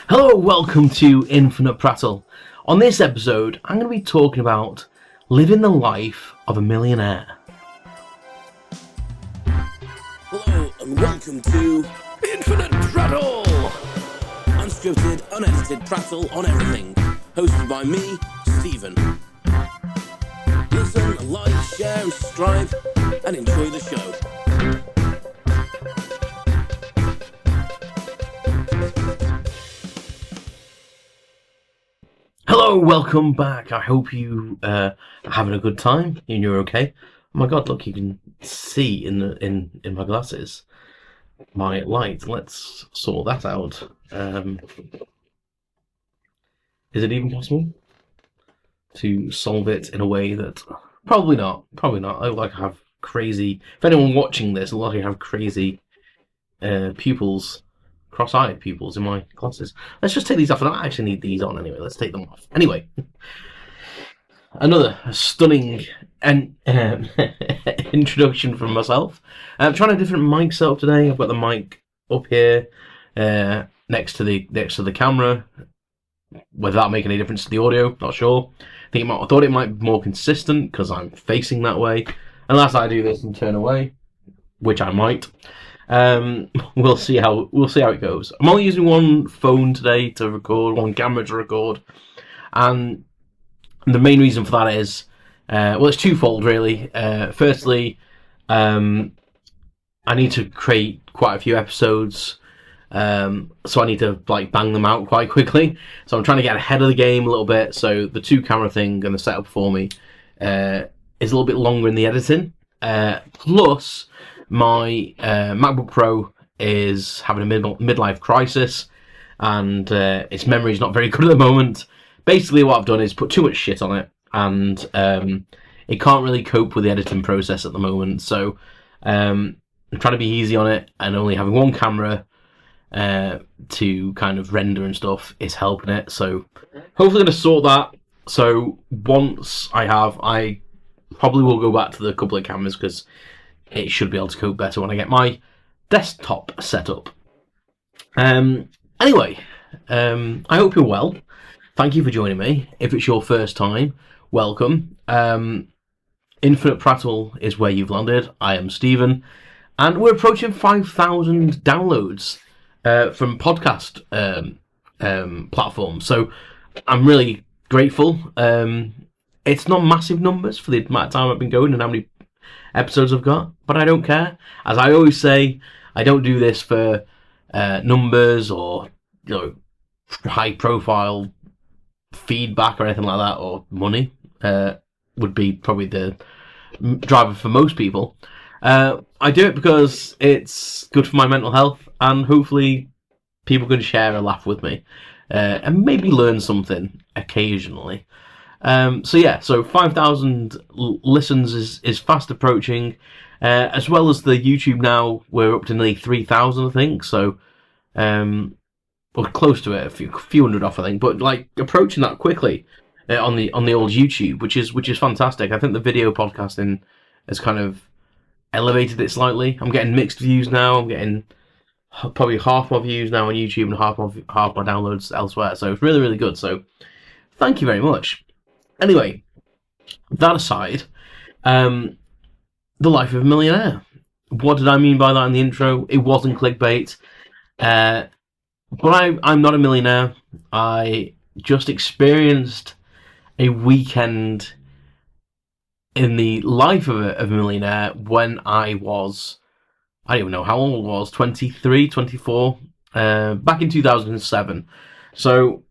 Hello, welcome to Infinite Prattle. On this episode, I'm going to be talking about living the life of a millionaire. Hello, and welcome to Infinite Prattle! unscripted, unedited prattle on everything, hosted by me, Stephen. Listen, like, share, and subscribe, and enjoy the show. Hello, welcome back. I hope you are having a good time and you're okay. Oh my god, look, you can see in my glasses my light. Let's sort that out. Is it even possible to solve it in a way that... Probably not. I like have crazy... If anyone watching this, a lot of you have crazy pupils, cross-eyed pupils in my glasses. Let's just take these off. I don't actually need these on anyway. Let's take them off. Anyway, another stunning introduction from myself. I'm trying a different mic setup today. I've got the mic up here next to the camera. Whether that'll make any difference to the audio, not sure. I thought it might be more consistent because I'm facing that way. Unless I do this and turn away, which I might. We'll see how it goes. I'm only using one phone today to record, one camera to record, and the main reason for that is, it's twofold really. Firstly, I need to create quite a few episodes, so I need to bang them out quite quickly. So I'm trying to get ahead of the game a little bit. So the two camera thing and the setup for me is a little bit longer in the editing. Plus, my MacBook Pro is having a midlife crisis, and its memory's not very good at the moment. Basically, what I've done is put too much shit on it, and it can't really cope with the editing process at the moment. So I'm trying to be easy on it, and only having one camera to kind of render and stuff is helping it. So hopefully going to sort that. So once I probably will go back to the couple of cameras because it should be able to cope better when I get my desktop set up. Anyway, I hope you're well. Thank you for joining me. If it's your first time, welcome. Infinite Prattle is where you've landed. I am Stephen, and we're approaching 5,000 downloads from podcast platforms. So I'm really grateful. It's not massive numbers for the amount of time I've been going and how many episodes I've got, but I don't care. As I always say, I don't do this for numbers or high profile feedback or anything like that, or money would be probably the driver for most people. I do it because it's good for my mental health, and hopefully people can share a laugh with me and maybe learn something occasionally. So 5,000 listens is fast approaching, as well as the YouTube now. We're up to nearly 3,000, I think. So, we're close to it, a few hundred off, I think. But approaching that quickly on the old YouTube, which is fantastic. I think the video podcasting has kind of elevated it slightly. I'm getting mixed views now. I'm getting probably half my views now on YouTube and half my downloads elsewhere. So it's really, really good. So thank you very much. Anyway, that aside, the life of a millionaire. What did I mean by that in the intro? It wasn't clickbait. But I'm not a millionaire. I just experienced a weekend in the life of a millionaire when I don't even know how old I was, 23, 24, back in 2007. So,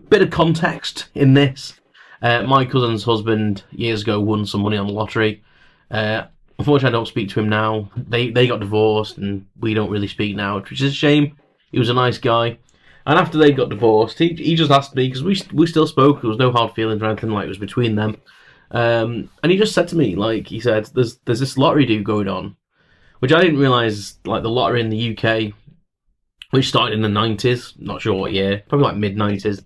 bit of context in this. My cousin's husband years ago won some money on the lottery. Unfortunately, I don't speak to him now. They got divorced, and we don't really speak now, which is a shame. He was a nice guy. And after they got divorced, he just asked me, because we still spoke, there was no hard feelings or anything it was between them. And he just said to me, he said, there's this lottery do going on, which I didn't realise, the lottery in the UK, which started in the 90s, not sure what year, probably mid-90s.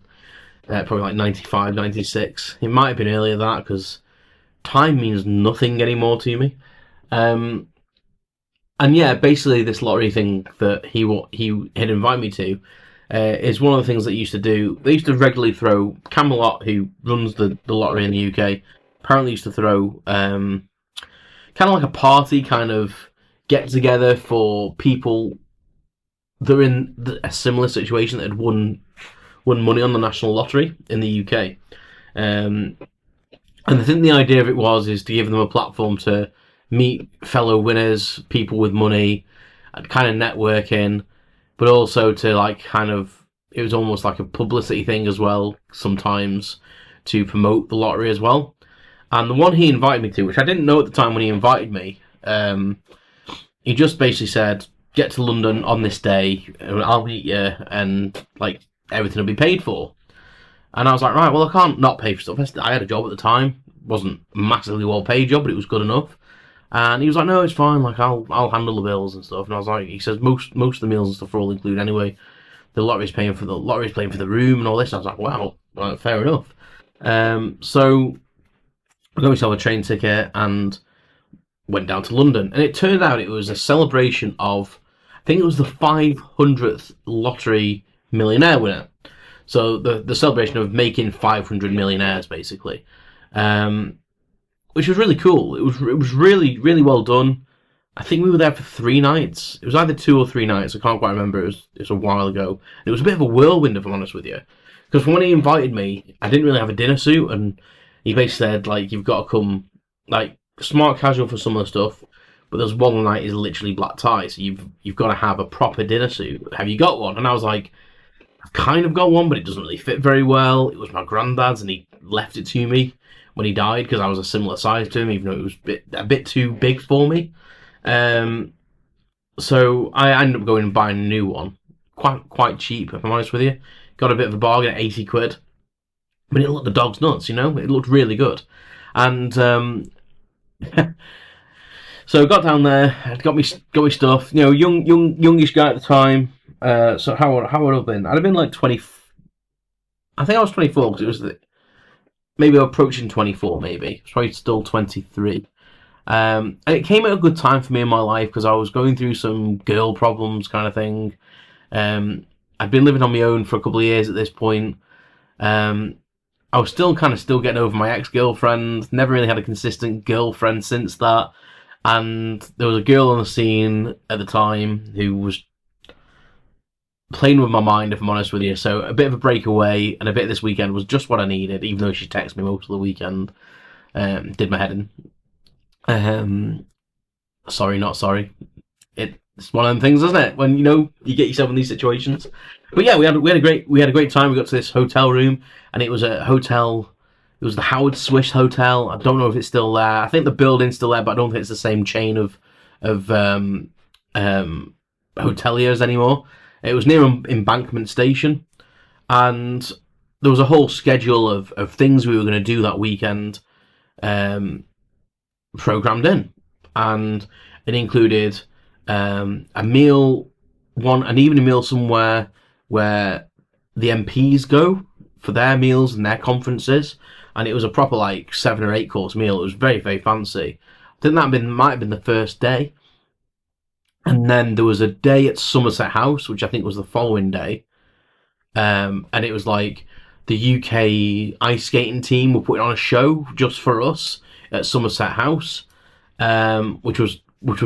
Probably 95, 96. It might have been earlier than that, because time means nothing anymore to me. And yeah, basically this lottery thing that he had invited me to, is one of the things that used to do. They used to regularly throw Camelot, who runs the lottery in the UK. Apparently, used to throw kind of like a party kind of get together for people that are in a similar situation that had won money on the national lottery in the UK. And I think the idea of it is to give them a platform to meet fellow winners, people with money, and kind of networking, but also to like kind of, it was almost like a publicity thing as well sometimes to promote the lottery as well. And the one he invited me to, which I didn't know at the time when he invited me, he just basically said, get to London on this day, and I'll meet you, and like everything will be paid for. And I was like, right, well, I can't not pay for stuff. I had a job at the time. It wasn't a massively well-paid job, but it was good enough. And he was like, no, it's fine. Like, I'll handle the bills and stuff. And I was like, he says most of the meals and stuff are all included anyway. The lottery's paying for the room and all this. And I was like, wow, right, fair enough. So I got myself a train ticket and went down to London. And it turned out it was a celebration of, I think it was the 500th lottery millionaire winner. So the celebration of making 500 millionaires, basically, which was really cool. It was really, really well done. I think we were there for 3 nights. It was either 2 or 3 nights. I can't quite remember. It was a while ago. It was a bit of a whirlwind, if I'm honest with you, because when he invited me, I didn't really have a dinner suit, and he basically said, like, you've got to come, like, smart casual for some of the stuff, but there's one night is literally black tie, so you've got to have a proper dinner suit. Have you got one? And I was like, I've kind of got one, but it doesn't really fit very well. It was my granddad's, and he left it to me when he died because I was a similar size to him, even though it was a bit too big for me. So I ended up going and buying a new one, quite cheap, if I'm honest with you. Got a bit of a bargain at 80 quid, but it looked the dog's nuts, you know. It looked really good, and so got down there, got me stuff. You know, youngish guy at the time. So how would I have been? I'd have been like 20. I think I was 24 because it was maybe approaching 24. Maybe it's probably still 23. And it came at a good time for me in my life because I was going through some girl problems, kind of thing. I'd been living on my own for a couple of years at this point. I was still getting over my ex-girlfriend. Never really had a consistent girlfriend since that. And there was a girl on the scene at the time who was playing with my mind, if I'm honest with you. So a bit of a breakaway and a bit this weekend was just what I needed, even though she texted me most of the weekend. Did my head in. Sorry, not sorry. It's one of them things, isn't it? When you get yourself in these situations. But yeah, we had a great time. We got to this hotel room, and it was a hotel. It was the Howard Swiss Hotel. I don't know if it's still there. I think the building's still there, but I don't think it's the same chain of hoteliers anymore. It was near Embankment Station, and there was a whole schedule of things we were going to do that weekend programmed in, and it included a meal, an evening meal somewhere where the MPs go for their meals and their conferences, and it was a proper like 7 or 8 course meal. It was very, very fancy. I think that might have been the first day. And then there was a day at Somerset House, which I think was the following day. And it was like the UK ice skating team were putting on a show just for us at Somerset House, which was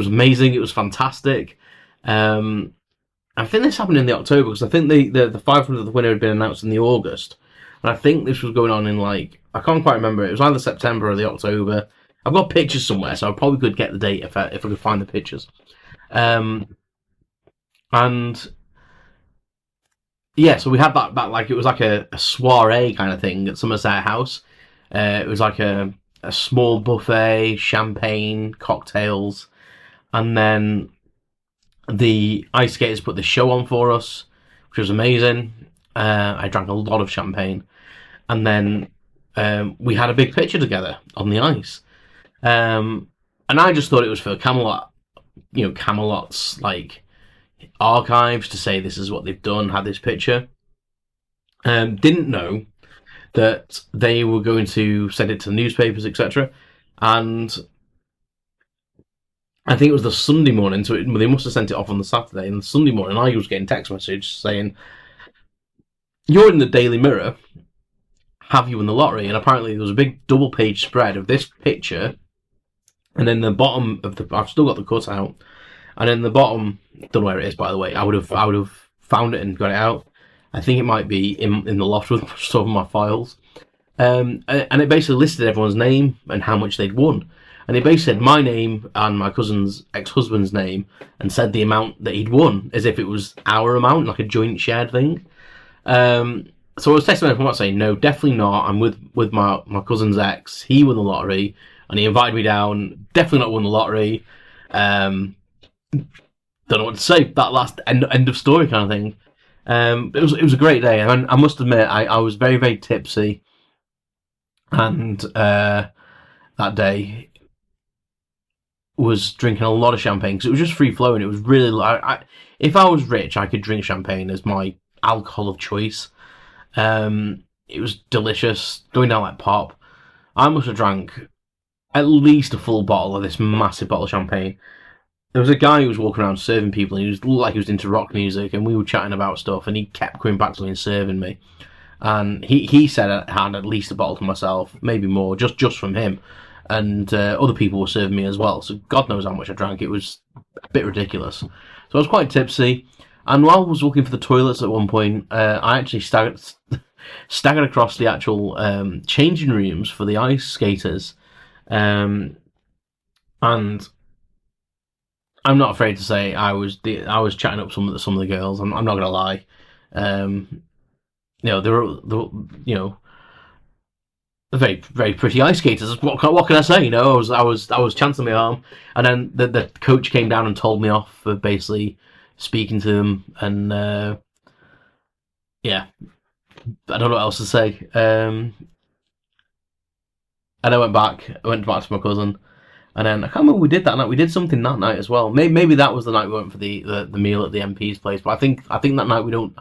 amazing. It was fantastic. I think this happened in the October because I think the 500th winner had been announced in the August. And I think this was going on in like, I can't quite remember. It was either September or the October. I've got pictures somewhere, so I probably could get the date if I could find the pictures. And yeah, so we had that like, it was like a soiree kind of thing at Somerset House. It was like a small buffet, champagne, cocktails, and then the ice skaters put the show on for us, which was amazing. I drank a lot of champagne, and then we had a big picture together on the ice. And I just thought it was for Camelot, Camelot's like archives to say this is what they've done, had this picture. Didn't know that they were going to send it to the newspapers, etc. And I think it was the Sunday morning, so they must have sent it off on the Saturday. And the Sunday morning, I was getting text message saying, you're in the Daily Mirror. Have you won the lottery? And apparently there was a big double-page spread of this picture, and then the bottom of the. I've still got the cutout, and then the bottom. Don't know where it is, by the way. I would have found it and got it out. I think it might be in the loft with some of my files. And it basically listed everyone's name and how much they'd won. And it basically said my name and my cousin's ex-husband's name, and said the amount that he'd won, as if it was our amount, like a joint shared thing. So I was texting him, I'm not saying no, definitely not. I'm with my cousin's ex. He won the lottery, and he invited me down. Definitely not won the lottery. Don't know what to say. That last end of story kind of thing. It was a great day, and I must admit I was very, very tipsy, and that day was drinking a lot of champagne because it was just free flowing. It was really if I was rich, I could drink champagne as my alcohol of choice. It was delicious, going down like pop. I must have drank at least a full bottle of this massive bottle of champagne. There was a guy who was walking around serving people, and he looked like he was into rock music, and we were chatting about stuff, and he kept coming back to me and serving me. And he said I had at least a bottle to myself, maybe more, just from him. And other people were serving me as well, so God knows how much I drank. It was a bit ridiculous. So I was quite tipsy, and while I was looking for the toilets at one point, I actually staggered across the actual changing rooms for the ice skaters. And I'm not afraid to say I was chatting up some of the girls. I'm not gonna lie. They're very, very pretty ice skaters. What can I say? I was chancing my arm, and then the coach came down and told me off for basically speaking to them, and yeah, I don't know what else to say. And I went back to my cousin, and then I can't remember what we did that night. We did something that night as well. Maybe that was the night we went for the meal at the MP's place. But I think that night I don't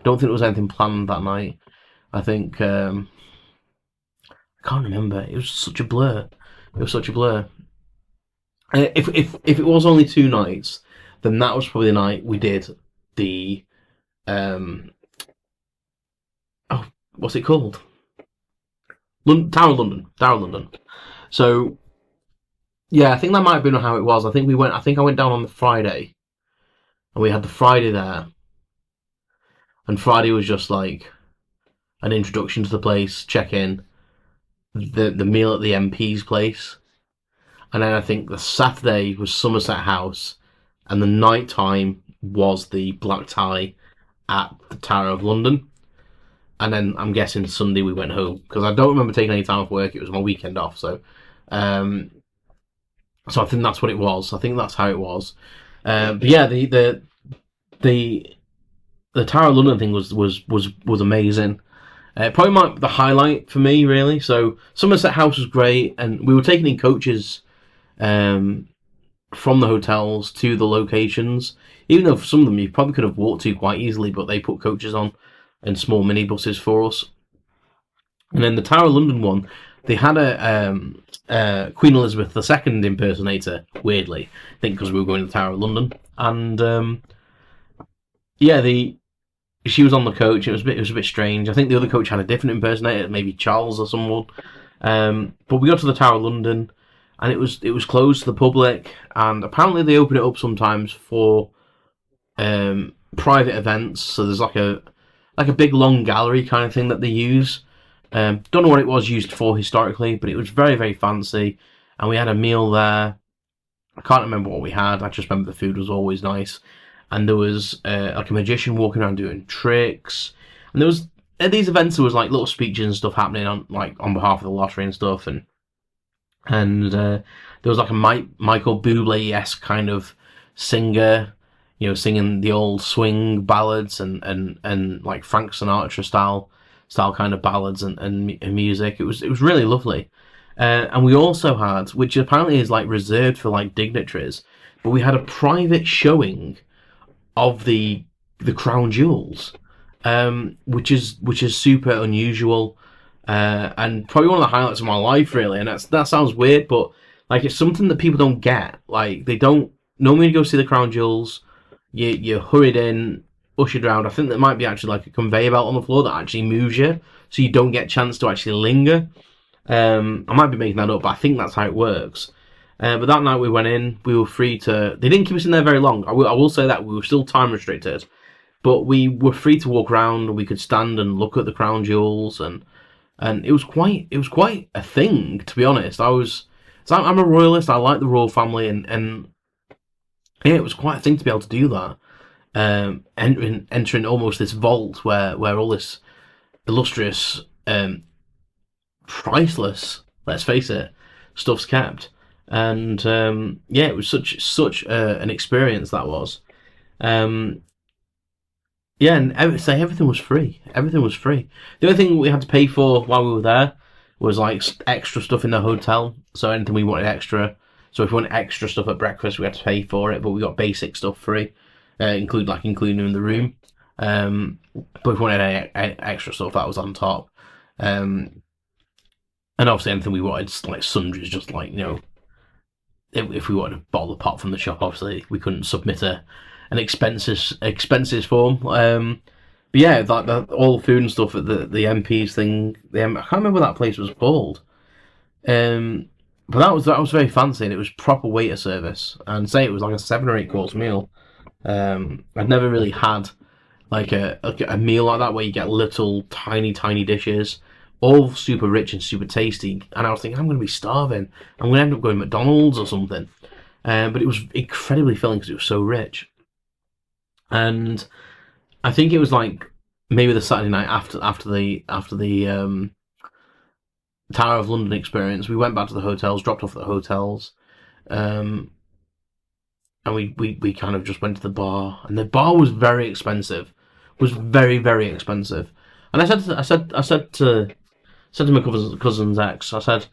think there was anything planned that night. I think I can't remember. It was such a blur. If it was only 2 nights, then that was probably the night we did the what's it called? Tower of London. So yeah, I think that might have been how it was. I think I went down on the Friday, and we had the Friday there, and Friday was just like an introduction to the place, check in, the meal at the MP's place, and then I think the Saturday was Somerset House, and the night time was the black tie at the Tower of London. And then I'm guessing Sunday we went home, because I don't remember taking any time off work. It was my weekend off, so I think that's what it was. I think that's how it was. But yeah, the Tower of London thing was amazing. Probably the highlight for me, really. So Somerset House was great, and we were taking in coaches from the hotels to the locations. Even though for some of them you probably could have walked to quite easily, but they put coaches on and small minibuses for us. And then the Tower of London one, they had a Queen Elizabeth II impersonator, weirdly. I think because we were going to the Tower of London. And she was on the coach. It was a bit strange. I think the other coach had a different impersonator, maybe Charles or someone. But we got to the Tower of London, and it was closed to the public. And apparently they open it up sometimes for private events. So there's like a big long gallery kind of thing that they use. Don't know what it was used for historically, but it was very, very fancy. And we had a meal there. I can't remember what we had. I just remember the food was always nice. And there was like a magician walking around doing tricks. And there was at these events there was like little speeches and stuff happening on behalf of the lottery and stuff. And there was like a Michael Bublé-esque kind of singer, singing the old swing ballads and like Frank Sinatra style kind of ballads and music. It was really lovely. And we also had, which apparently is like reserved for like dignitaries, but we had a private showing of the crown jewels, which is super unusual, and probably one of the highlights of my life, really. And that sounds weird, but like it's something that people don't get. Like they don't normally go see the crown jewels. You're hurried in, ushered around. I think there might be actually like a conveyor belt on the floor that actually moves you, so you don't get a chance to actually linger. I might be making that up, but I think that's how it works. But that night we went in, we were free to... They didn't keep us in there very long. I will say that we were still time restricted, but we were free to walk around, and we could stand and look at the crown jewels, and it was quite a thing, to be honest. I'm a royalist. I like the royal family, and yeah, it was quite a thing to be able to do that. Entering almost this vault where all this illustrious, priceless, let's face it, stuff's kept. And yeah, it was such an experience that was. Yeah, and everything was free. Everything was free. The only thing we had to pay for while we were there was like extra stuff in the hotel. So anything we wanted extra. So if we wanted extra stuff at breakfast, we had to pay for it. But we got basic stuff free, including in the room. But if we wanted any extra stuff, that was on top. And obviously anything we wanted, like sundries, just like, you know, if we wanted a bottle of pop from the shop, obviously we couldn't submit an expenses form. But yeah, all the food and stuff at the MP's thing. I can't remember what that place was called. But that was very fancy, and it was proper waiter service. And say it was like a 7 or 8 course meal. I'd never really had like a meal like that where you get little tiny dishes, all super rich and super tasty. And I was thinking, I'm going to be starving. I'm going to end up going to McDonald's or something. But it was incredibly filling because it was so rich. And I think it was like maybe the Saturday night after the Tower of London experience, we went back to the hotels, dropped off at the hotels, and we kind of just went to the bar, and the bar was very expensive, was very, very expensive. And I said to my cousin's ex, I said,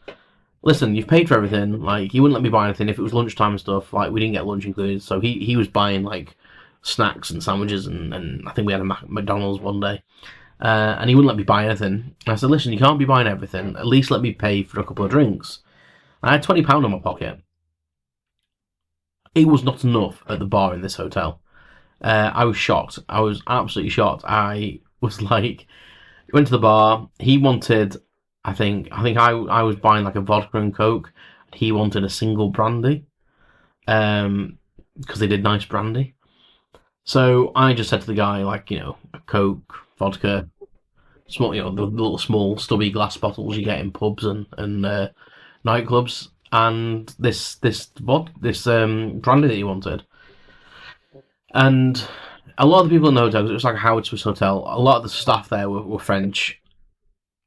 listen, you've paid for everything, like you wouldn't let me buy anything if it was lunchtime and stuff, like we didn't get lunch included, so he was buying like snacks and sandwiches, and I think we had a McDonald's one day. And he wouldn't let me buy anything. And I said, listen, you can't be buying everything. At least let me pay for a couple of drinks. I had £20 in my pocket. It was not enough at the bar in this hotel. I was shocked. I was absolutely shocked. I was like, went to the bar. He wanted, I think I was buying like a vodka and Coke. He wanted a single brandy. Because they did nice brandy. So I just said to the guy, like, you know, a Coke, vodka, small, you know, the little small stubby glass bottles you get in pubs and nightclubs, and this brandy that he wanted. And a lot of the people in the hotel, it was like a Howard Swiss hotel, a lot of the staff there were French.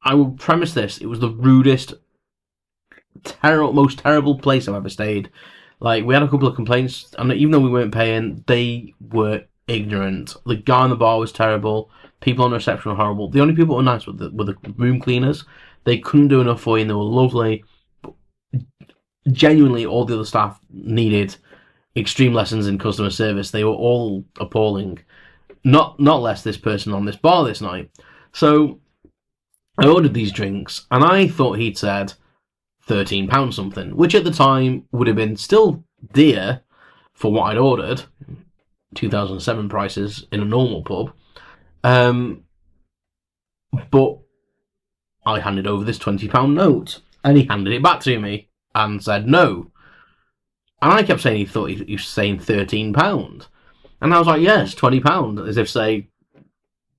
I will premise this: it was the rudest, most terrible place I've ever stayed. Like, we had a couple of complaints, and even though we weren't paying, they were ignorant. The guy in the bar was terrible. People on the reception were horrible. The only people who were nice were the room cleaners. They couldn't do enough for you, and they were lovely. But genuinely, all the other staff needed extreme lessons in customer service. They were all appalling. Not less this person on this bar this night. So I ordered these drinks, and I thought he'd said £13 something, which at the time would have been still dear for what I'd ordered, 2007 prices in a normal pub. But I handed over this £20 note, and he handed it back to me and said no. And I kept saying he thought he was saying £13, and I was like, yes, £20, as if say,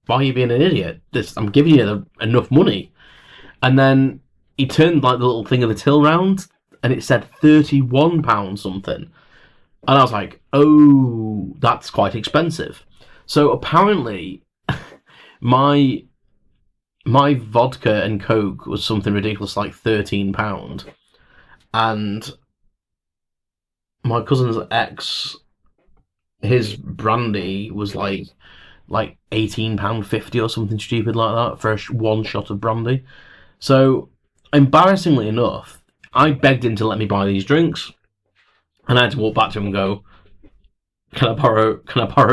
why are you being an idiot? I'm giving you enough money. And then he turned like the little thing of the till round, and it said £31 something. And I was like, oh, that's quite expensive. So apparently, my vodka and Coke was something ridiculous like £13. And my cousin's ex, his brandy was like £18.50 or something stupid like that for one shot of brandy. So, embarrassingly enough, I begged him to let me buy these drinks, and I had to walk back to him and go, can I borrow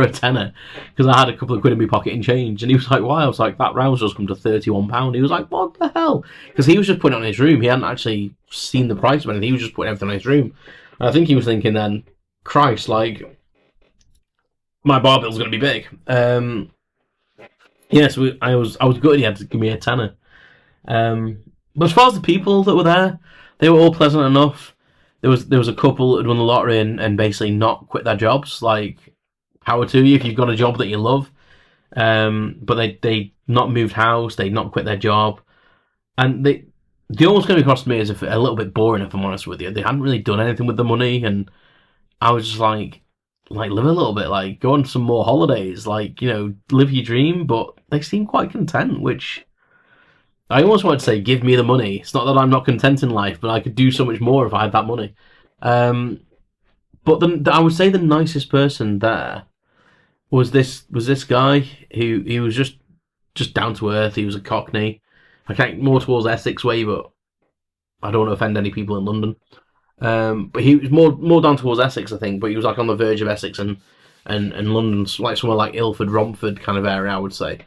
a tenner? Because I had a couple of quid in my pocket in change. And he was like, why? I was like, that round's just come to £31. He was like, what the hell? Because he was just putting it on his room. He hadn't actually seen the price of anything. He was just putting everything on his room. And I think he was thinking then, Christ, like, my bar bill's going to be big. Yeah, so I was gutted he had to give me a tenner. But as far as the people that were there, they were all pleasant enough. There was a couple that had won the lottery and basically not quit their jobs. Like, power to you if you've got a job that you love. But they not moved house, they not quit their job, and they almost came across to me as if a little bit boring, if I'm honest with you. They hadn't really done anything with the money, and I was just like live a little bit, like go on some more holidays, like, you know, live your dream. But they seem quite content, which I almost want to say, give me the money. It's not that I'm not content in life, but I could do so much more if I had that money. But I would say the nicest person there was this guy who he was just down to earth. He was a Cockney. I can't more towards Essex way, but I don't want to offend any people in London. But he was more down towards Essex, I think. But he was like on the verge of Essex and London, like somewhere like Ilford, Romford kind of area, I would say.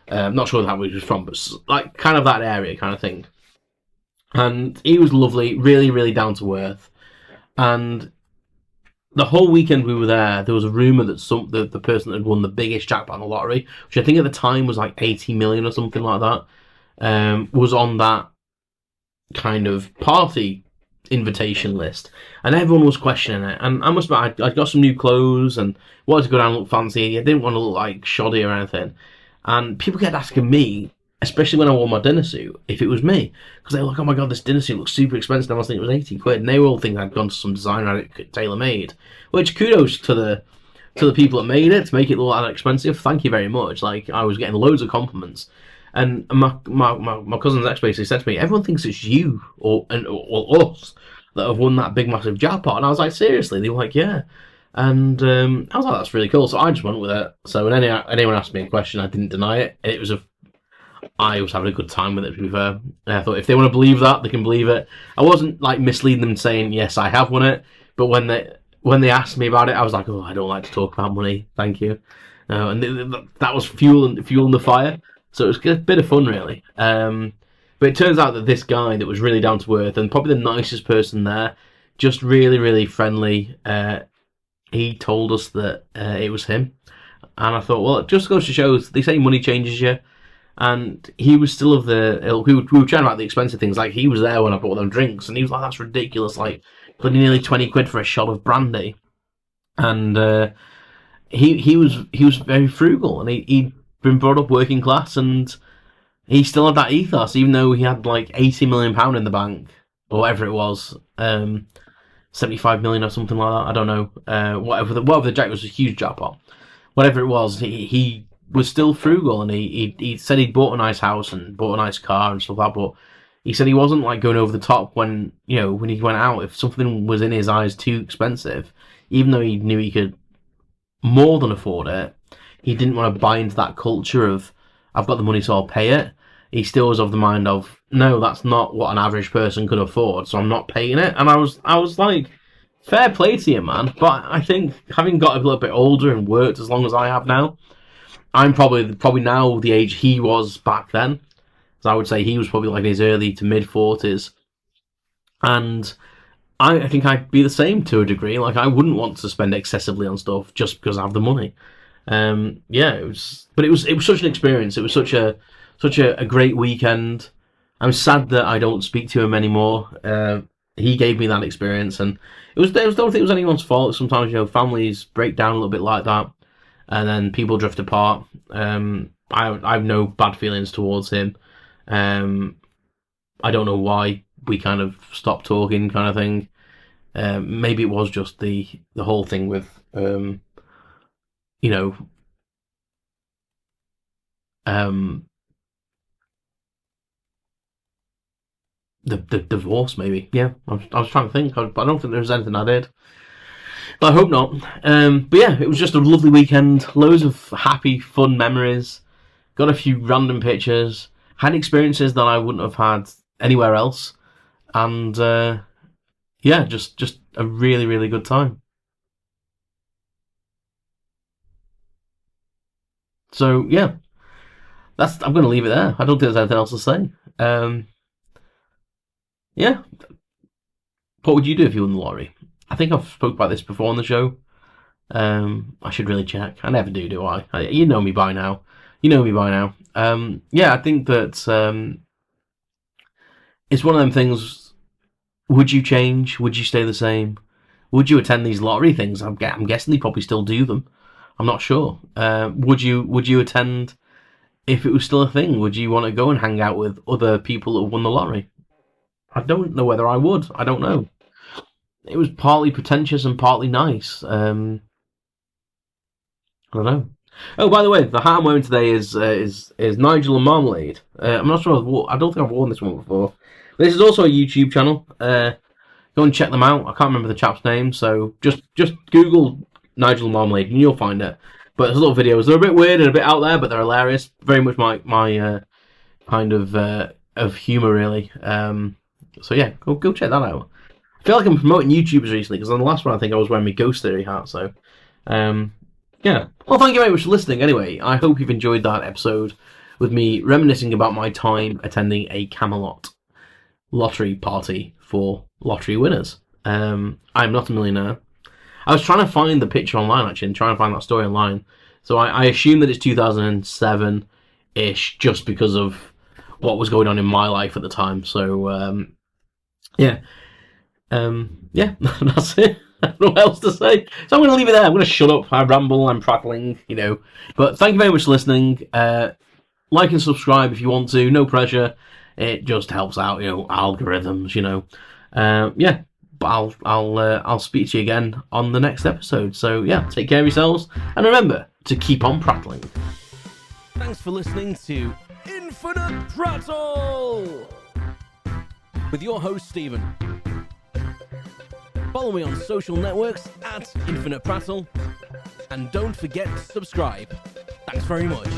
Not sure where he was from, but like kind of that area kind of thing. And he was lovely, really, really down to earth. And the whole weekend we were there was a rumour that the person that had won the biggest jackpot in the lottery, which I think at the time was like 80 million or something like that, was on that kind of party invitation list. And everyone was questioning it. And I must admit, I got some new clothes and wanted to go down and look fancy. I didn't want to look like shoddy or anything. And people kept asking me, especially when I wore my dinner suit, if it was me. Because they were like, oh my god, this dinner suit looks super expensive. I was thinking it was 80 quid. And they were all thinking I'd gone to some designer and had it tailor-made. Which, kudos to the people that made it, to make it look that expensive. Thank you very much. Like, I was getting loads of compliments. And my cousin's ex basically said to me, everyone thinks it's you or us that have won that big, massive jackpot. And I was like, seriously? They were like, yeah. And I was like, that's really cool. So I just went with it. So when anyone asked me a question, I didn't deny it. I was having a good time with it, to be fair. And I thought if they want to believe that, they can believe it. I wasn't like misleading them saying, yes, I have won it. But when they asked me about it, I was like, oh, I don't like to talk about money. Thank you. And that was fueling the fire. So it was a bit of fun, really. But it turns out that this guy that was really down to earth and probably the nicest person there, just really, really friendly, he told us that it was him. And I thought, well, it just goes to show, they say money changes you. And he was still of the ilk. We were chatting about the expensive things. Like, he was there when I bought them drinks, and he was like, that's ridiculous. Like, bloody nearly 20 quid for a shot of brandy. And he was very frugal, and he'd been brought up working class, and he still had that ethos, even though he had like £80 million in the bank, or whatever it was. 75 million or something like that. I don't know. Whatever the jackpot was, a huge jackpot. Whatever it was, he was still frugal, and he said he'd bought a nice house and bought a nice car and stuff like that. But he said he wasn't like going over the top when he went out. If something was in his eyes too expensive, even though he knew he could more than afford it, he didn't want to buy into that culture of I've got the money, so I'll pay it. He still was of the mind of, no, that's not what an average person could afford, so I'm not paying it. And I was like, fair play to you, man. But I think having got a little bit older and worked as long as I have now, I'm probably now the age he was back then. So I would say he was probably like in his early to mid 40s. And I think I'd be the same to a degree. Like, I wouldn't want to spend excessively on stuff just because I have the money. It was such an experience. It was such a great weekend. I'm sad that I don't speak to him anymore. He gave me that experience, and I don't think it was anyone's fault. Sometimes, families break down a little bit like that, and then people drift apart. I have no bad feelings towards him. I don't know why we kind of stopped talking, kind of thing. Maybe it was just the whole thing with the divorce, maybe. Yeah, I was trying to think, but I don't think there was anything I did. But I hope not. But yeah, it was just a lovely weekend. Loads of happy, fun memories. Got a few random pictures. Had experiences that I wouldn't have had anywhere else. And just a really, really good time. So yeah, I'm going to leave it there. I don't think there's anything else to say. What would you do if you won the lottery? I think I've spoke about this before on the show. I should really check. I never do I? You know me by now. Yeah, I think that it's one of them things. Would you change? Would you stay the same? Would you attend these lottery things? I'm guessing they probably still do them. I'm not sure. Would you attend if it was still a thing? Would you want to go and hang out with other people that won the lottery? I don't know whether I would. I don't know. It was partly pretentious and partly nice. I don't know. Oh, by the way, the hat I'm wearing today is Nigel and Marmalade. I'm not sure. I don't think I've worn this one before. This is also a YouTube channel. Go and check them out. I can't remember the chap's name, so just Google Nigel and Marmalade and you'll find it. But there's little videos. They're a bit weird and a bit out there, but they're hilarious. Very much my kind of humour, really. So yeah, go check that out. I feel like I'm promoting YouTubers recently because on the last one I think I was wearing my Ghost Theory hat. So yeah. Well, thank you very much for listening. Anyway, I hope you've enjoyed that episode with me reminiscing about my time attending a Camelot lottery party for lottery winners. I'm not a millionaire. I was trying to find the picture online, actually, and trying to find that story online. So I assume that it's 2007-ish, just because of what was going on in my life at the time. So, yeah. Yeah, that's it. I don't know what else to say. So I'm going to leave it there. I'm going to shut up. I ramble, I'm prattling, But thank you very much for listening. Like and subscribe if you want to. No pressure. It just helps out, algorithms, Yeah. But I'll speak to you again on the next episode. So yeah, take care of yourselves and remember to keep on prattling. Thanks for listening to Infinite Prattle with your host Stephen. Follow me on social networks at Infinite Prattle and don't forget to subscribe. Thanks very much.